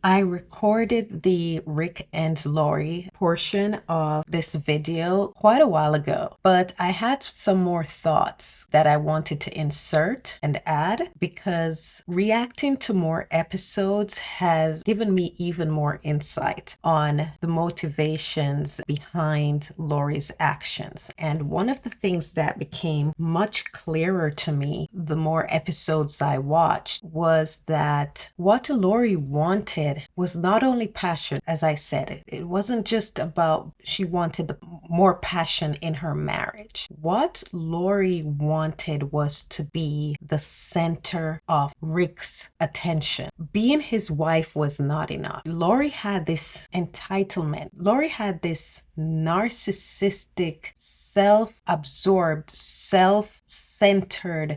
I recorded the Rick and Lori portion of this video quite a while ago, but I had some more thoughts that I wanted to insert and add because reacting to more episodes has given me even more insight on the motivations behind Lori's actions. And one of the things that became much clearer to me the more episodes I watched was that what Lori wanted was not only passion, as I said, it wasn't just about she wanted more passion in her marriage. What Lori wanted was to be the center of Rick's attention. Being his wife was not enough. Lori had this entitlement. Lori had this narcissistic, self-absorbed, self-centered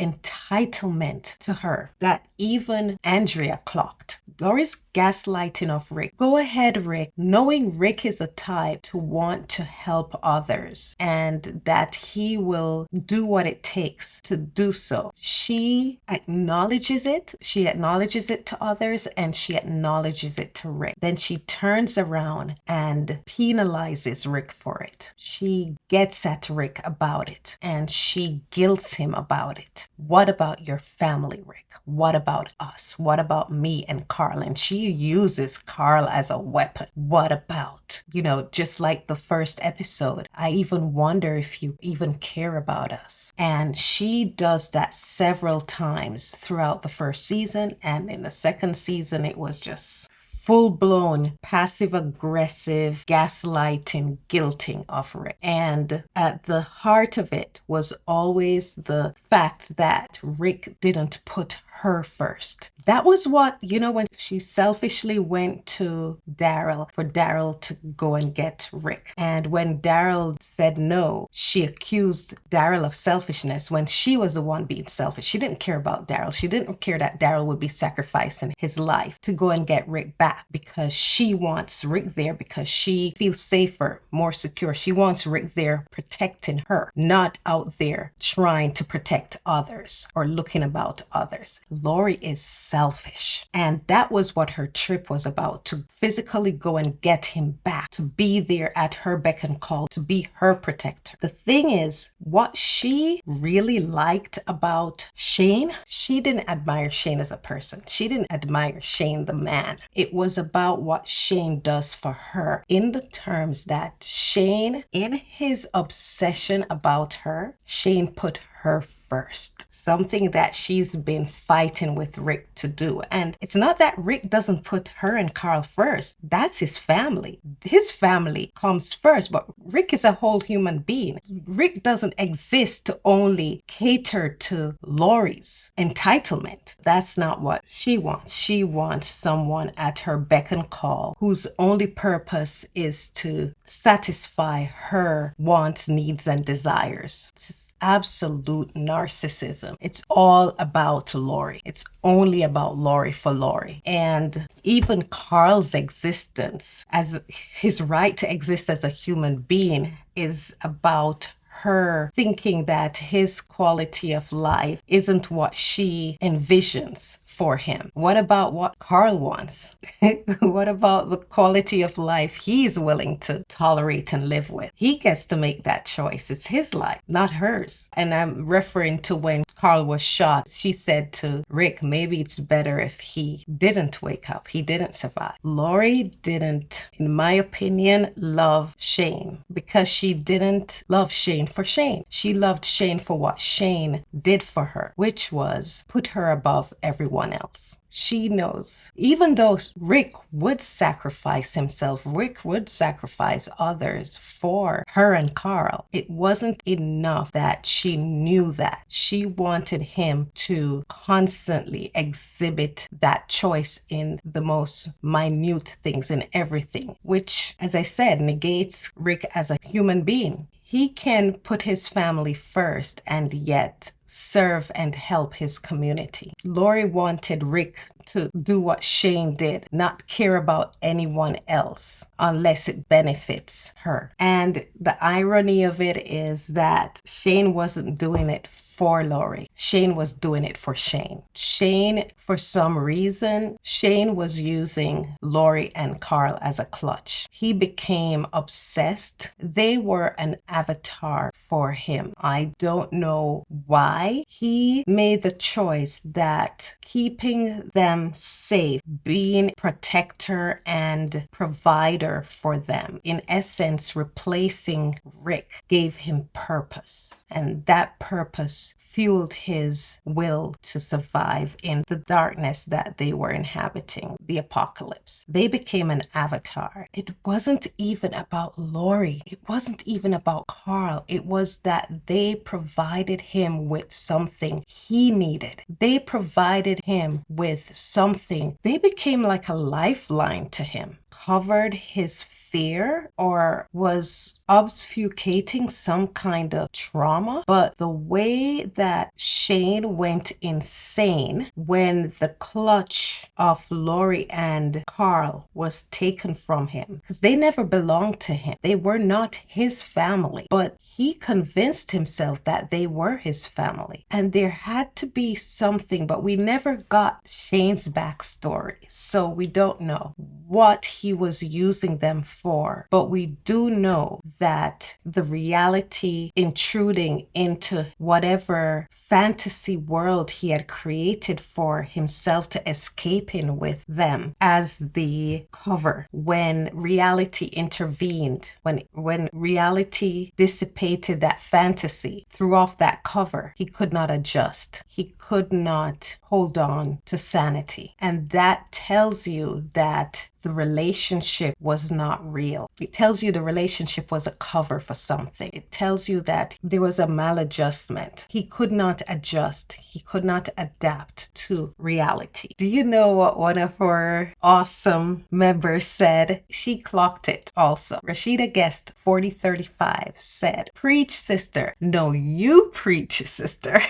entitlement to her that even Andrea clocked. Lori's gaslighting of Rick. Go ahead, Rick, knowing Rick is a type to want to help others and that he will do what it takes to do so. She acknowledges it. She acknowledges it to others and she acknowledges it to Rick. Then she turns around and penalizes Rick for it. She gets at Rick about it and she guilts him about it. What about your family, Rick? What about us? What about me and Carl? And she uses Carl as a weapon. What about, just like the first episode, I even wonder if you even care about us. And she does that several times throughout the first season. And in the second season, it was just full-blown passive-aggressive gaslighting, guilting of Rick. And at the heart of it was always the fact that Rick didn't put her first. That was what, when she selfishly went to Daryl for Daryl to go and get Rick. And when Daryl said no, she accused Daryl of selfishness when she was the one being selfish. She didn't care about Daryl. She didn't care that Daryl would be sacrificing his life to go and get Rick back because she wants Rick there because she feels safer, more secure. She wants Rick there protecting her, not out there trying to protect others or looking about others. Lori is selfish. And that was what her trip was about, to physically go and get him back, to be there at her beck and call, to be her protector. The thing is, what she really liked about Shane, she didn't admire Shane as a person. She didn't admire Shane the man. It was about what Shane does for her in the terms that Shane, in his obsession about her, Shane put her first. Something that she's been fighting with Rick to do. And it's not that Rick doesn't put her and Carl first. That's his family. His family comes first, but Rick is a whole human being. Rick doesn't exist to only cater to Lori's entitlement. That's not what she wants. She wants someone at her beck and call whose only purpose is to satisfy her wants, needs, and desires. Just absolute narcissism. It's all about Lori. It's only about Lori for Lori. And even Carl's existence, as his right to exist as a human being, is about her thinking that his quality of life isn't what she envisions for him. What about what Carl wants? What about the quality of life he's willing to tolerate and live with? He gets to make that choice. It's his life, not hers. And I'm referring to when Carl was shot. She said to Rick, maybe it's better if he didn't wake up. He didn't survive. Lori didn't, in my opinion, love Shane because she didn't love Shane for Shane. She loved Shane for what Shane did for her, which was put her above everyone else. She knows, even though Rick would sacrifice himself, Rick would sacrifice others for her and Carl, it wasn't enough that she knew that. She wanted him to constantly exhibit that choice in the most minute things, in everything, which, as I said, negates Rick as a human being. He can put his family first and yet serve and help his community. Lori wanted Rick to do what Shane did, not care about anyone else unless it benefits her. And the irony of it is that Shane wasn't doing it for Lori. Shane was doing it for Shane. Shane, for some reason, Shane was using Lori and Carl as a clutch. He became obsessed. They were an avatar for him. I don't know why. He made the choice that keeping them safe, being protector and provider for them, in essence, replacing Rick, gave him purpose. And that purpose fueled his will to survive in the darkness that they were inhabiting, the apocalypse. They became an avatar. It wasn't even about Lori. It wasn't even about Carl. It was that they provided him with something he needed. They provided him with something. They became like a lifeline to him, covered his fear, or was obfuscating some kind of trauma. But the way that Shane went insane when the clutch of Lori and Carl was taken from him, because they never belonged to him. They were not his family, but he convinced himself that they were his family. And there had to be something, but we never got Shane's backstory. So we don't know what he was using them for. But we do know that the reality intruding into whatever fantasy world he had created for himself to escape in with them as the cover, when reality intervened, when reality dissipated that fantasy, threw off that cover, he could not adjust. He could not hold on to sanity. And that tells you that the relationship was not real. It tells you the relationship was a cover for something. It tells you that there was a maladjustment. He could not adjust. He could not adapt to reality. Do you know what one of our awesome members said? She clocked it also. Rashida Guest 4035 said, "Preach, sister." No, you preach, sister.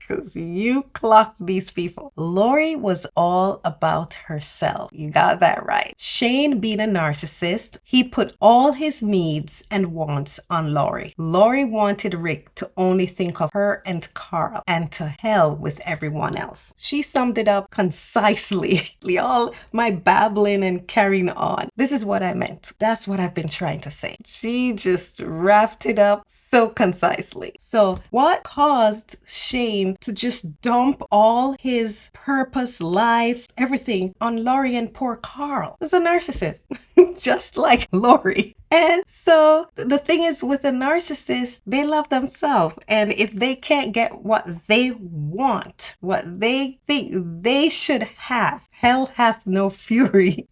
Because you clocked these people. Lori was all about herself. You got that right. Shane, being a narcissist, he put all his needs and wants on Lori. Lori wanted Rick to only think of her and Carl, and to hell with everyone else. She summed it up concisely. All my babbling and carrying on. This is what I meant. That's what I've been trying to say. She just wrapped it up so concisely. So what caused Shane to just dump all his purpose, life, everything on Lori and poor Carl? He was a narcissist, just like Lori. And so the thing is, with a narcissist, they love themselves. And if they can't get what they want, what they think they should have, hell hath no fury,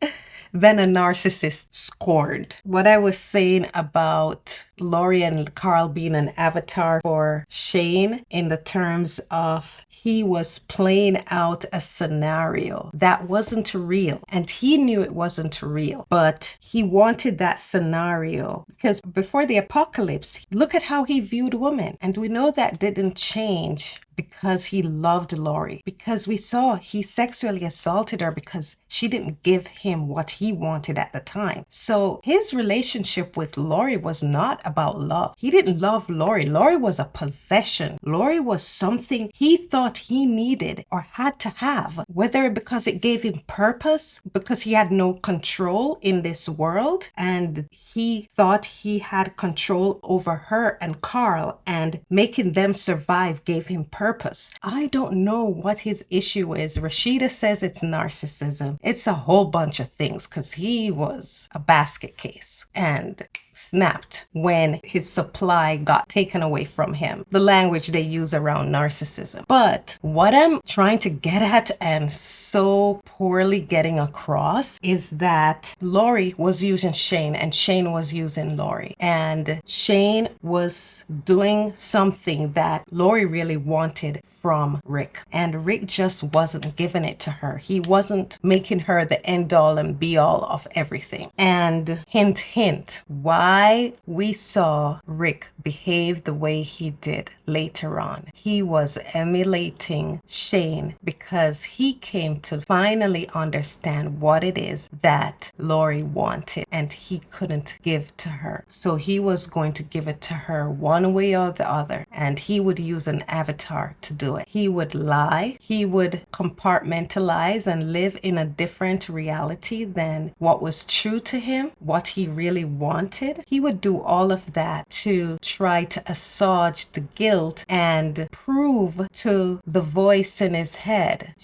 then a narcissist scored. What I was saying about Lori and Carl being an avatar for Shane, in the terms of he was playing out a scenario that wasn't real, and he knew it wasn't real, but he wanted that scenario because before the apocalypse, look at how he viewed women, and we know that didn't change because he loved Lori, because we saw he sexually assaulted her because she didn't give him what he wanted at the time. So his relationship with Lori was not about love. He didn't love Lori. Lori was a possession. Lori was something he thought he needed or had to have, whether because it gave him purpose, because he had no control in this world, and he thought he had control over her and Carl, and making them survive gave him purpose. I don't know what his issue is. Rashida says it's narcissism. It's a whole bunch of things, because he was a basket case and snapped when his supply got taken away from him. The language they use around narcissism. But what I'm trying to get at, and so poorly getting across, is that Lori was using Shane and Shane was using Lori. And Shane was doing something that Lori really wanted wanted from Rick. And Rick just wasn't giving it to her. He wasn't making her the end all and be all of everything. And hint, hint, why we saw Rick behave the way he did later on. He was emulating Shane because he came to finally understand what it is that Lori wanted and he couldn't give to her. So he was going to give it to her one way or the other, and he would use an avatar to do it. He would lie, he would compartmentalize and live in a different reality than what was true to him, what he really wanted. He would do all of that to try to assuage the guilt and prove to the voice in his head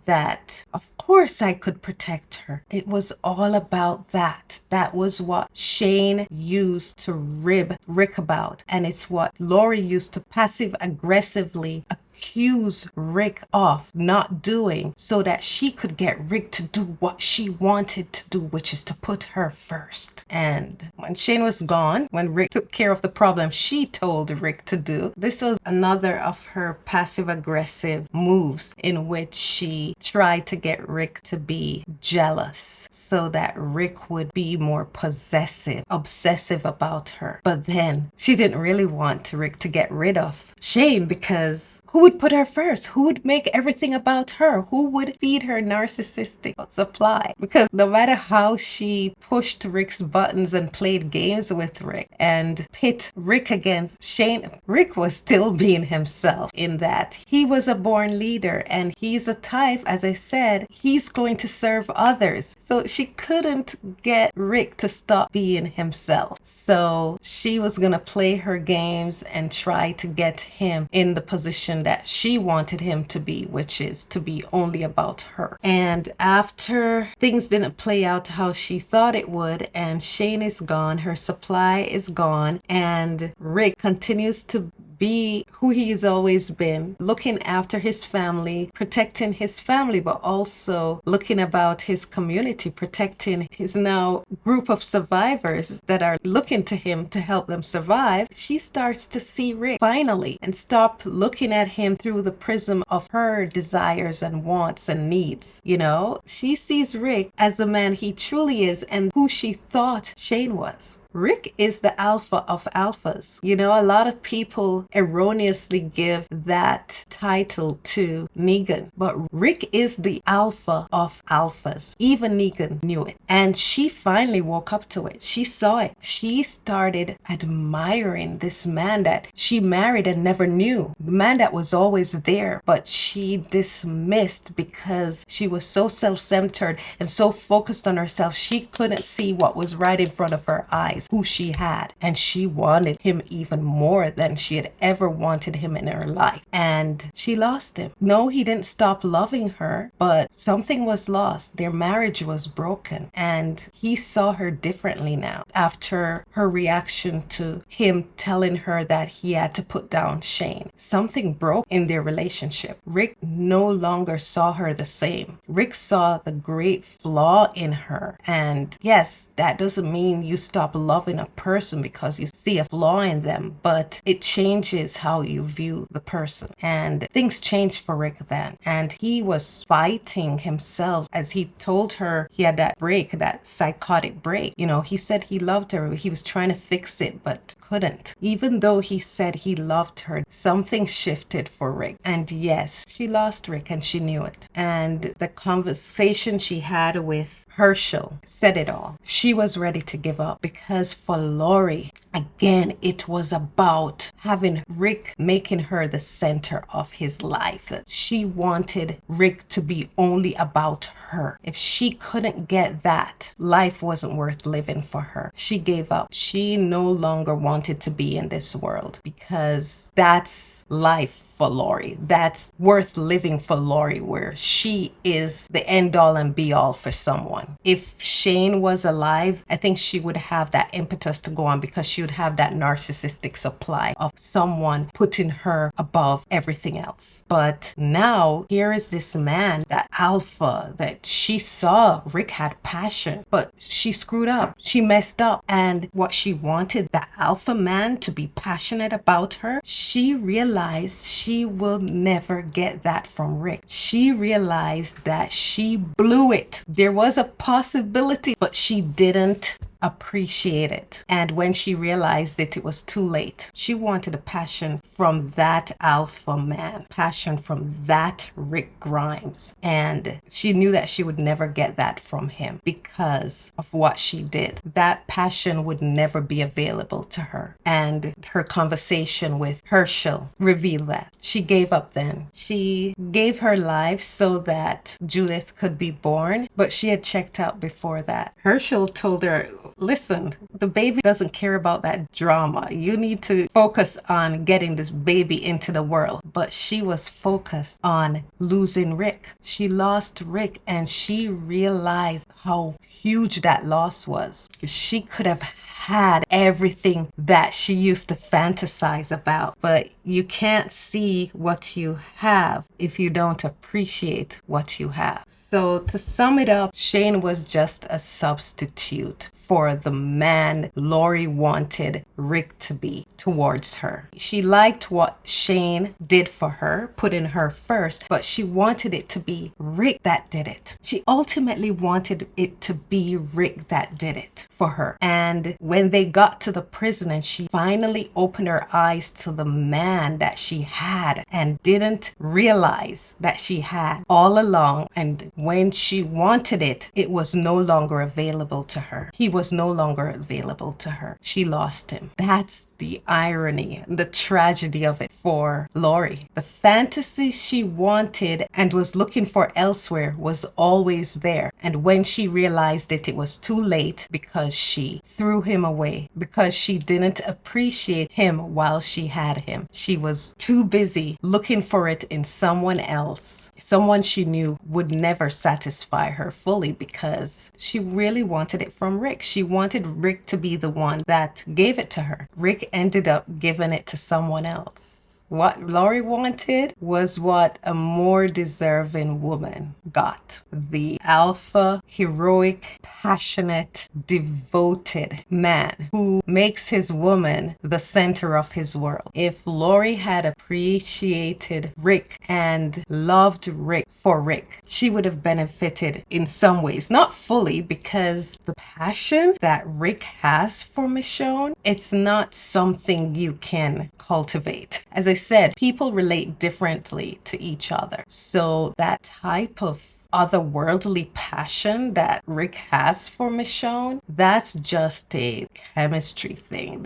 that of course I could protect her. It was all about that. That was what Shane used to rib Rick about. And it's what Lori used to passive aggressively accuse Rick of not doing so that she could get Rick to do what she wanted to do, which is to put her first. And when Shane was gone, when Rick took care of the problem she told Rick to do, this was another of her passive aggressive moves in which she tried to get Rick to be jealous so that Rick would be more possessive, obsessive about her. But then she didn't really want Rick to get rid of Shane because who would put her first? Who would make everything about her? Who would feed her narcissistic supply? Because no matter how she pushed Rick's buttons and played games with Rick and pit Rick against Shane, Rick was still being himself in that he was a born leader and he's a type, as I said, he's going to serve others. So she couldn't get Rick to stop being himself. So she was going to play her games and try to get him in the position that she wanted him to be, which is to be only about her. And after things didn't play out how she thought it would, and Shane is gone, her supply is gone, and Rick continues to be who he's always been, looking after his family, protecting his family, but also looking about his community, protecting his now group of survivors that are looking to him to help them survive. She starts to see Rick finally and stop looking at him through the prism of her desires and wants and needs. You know, she sees Rick as the man he truly is and who she thought Shane was. Rick is the alpha of alphas. You know, a lot of people erroneously give that title to Negan, but Rick is the alpha of alphas. Even Negan knew it. And she finally woke up to it. She saw it. She started admiring this man that she married and never knew. The man that was always there, but she dismissed because she was so self-centered and so focused on herself, she couldn't see what was right in front of her eyes, who she had, and she wanted him even more than she had ever wanted him in her life, and she lost him. No, he didn't stop loving her, but something was lost. Their marriage was broken, and he saw her differently now after her reaction to him telling her that he had to put down Shane. Something broke in their relationship. Rick no longer saw her the same. Rick saw the great flaw in her, and yes, that doesn't mean you stop loving a person because you see a flaw in them, but it changes how you view the person. And things changed for Rick then, and he was fighting himself as he told her he had that break, that psychotic break. You know, he said he loved her, he was trying to fix it but couldn't. Even though he said he loved her, something shifted for Rick, and yes, she lost Rick and she knew it. And the conversation she had with Herschel said it all. She was ready to give up because for Lori, again, it was about having Rick making her the center of his life. She wanted Rick to be only about her. If she couldn't get that, life wasn't worth living for her. She gave up. She no longer wanted to be in this world because that's life for Lori. That's worth living for Lori, where she is the end all and be all for someone. If Shane was alive, I think she would have that impetus to go on because she would have that narcissistic supply of someone putting her above everything else. But now here is this man, that alpha, that she saw Rick had passion, but she screwed up. She messed up. And what she wanted, the alpha man to be passionate about her, she realized she will never get that from Rick. She realized that she blew it. There was a possibility, but she didn't appreciate it. And when she realized it was too late. She wanted a passion from that alpha man, passion from that Rick Grimes. And she knew that she would never get that from him because of what she did. That passion would never be available to her. And her conversation with Herschel revealed that. She gave up then. She gave her life so that Judith could be born, but she had checked out before that. Herschel told her, listen, the baby doesn't care about that drama. You need to focus on getting this baby into the world. But she was focused on losing Rick. She lost Rick and she realized how huge that loss was. She could have had everything that she used to fantasize about, but you can't see what you have if you don't appreciate what you have. So to sum it up, Shane was just a substitute for the man Lori wanted Rick to be towards her. She liked what Shane did for her, putting her first, but she wanted it to be Rick that did it. She ultimately wanted it to be Rick that did it for her. And when they got to the prison and she finally opened her eyes to the man that she had and didn't realize that she had all along, and when she wanted it, it was no longer available to her. He was no longer available to her. She lost him. That's the irony, the tragedy of it for Lori. The fantasy she wanted and was looking for elsewhere was always there. And when she realized it, it was too late because she threw him away, because she didn't appreciate him while she had him. She was too busy looking for it in someone else, someone she knew would never satisfy her fully because she really wanted it from Rick. She wanted Rick to be the one that gave it to her. Rick ended up giving it to someone else. What Lori wanted was what a more deserving woman got. The alpha, heroic, passionate, devoted man who makes his woman the center of his world. If Lori had appreciated Rick and loved Rick for Rick, she would have benefited in some ways. Not fully, because the passion that Rick has for Michonne, it's not something you can cultivate. As I said, people relate differently to each other. So that type of otherworldly passion that Rick has for Michonne, that's just a chemistry thing.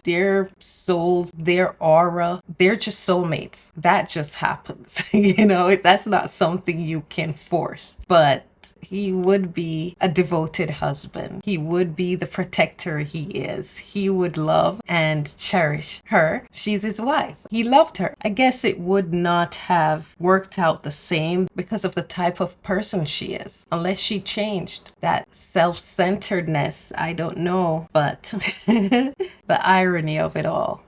Their souls, their aura, they're just soulmates. That just happens. That's not something you can force. But he would be a devoted husband. He would be the protector he is. He would love and cherish her. She's his wife. He loved her. I guess it would not have worked out the same because of the type of person she is, unless she changed. That self-centeredness, I don't know, but the irony of it all.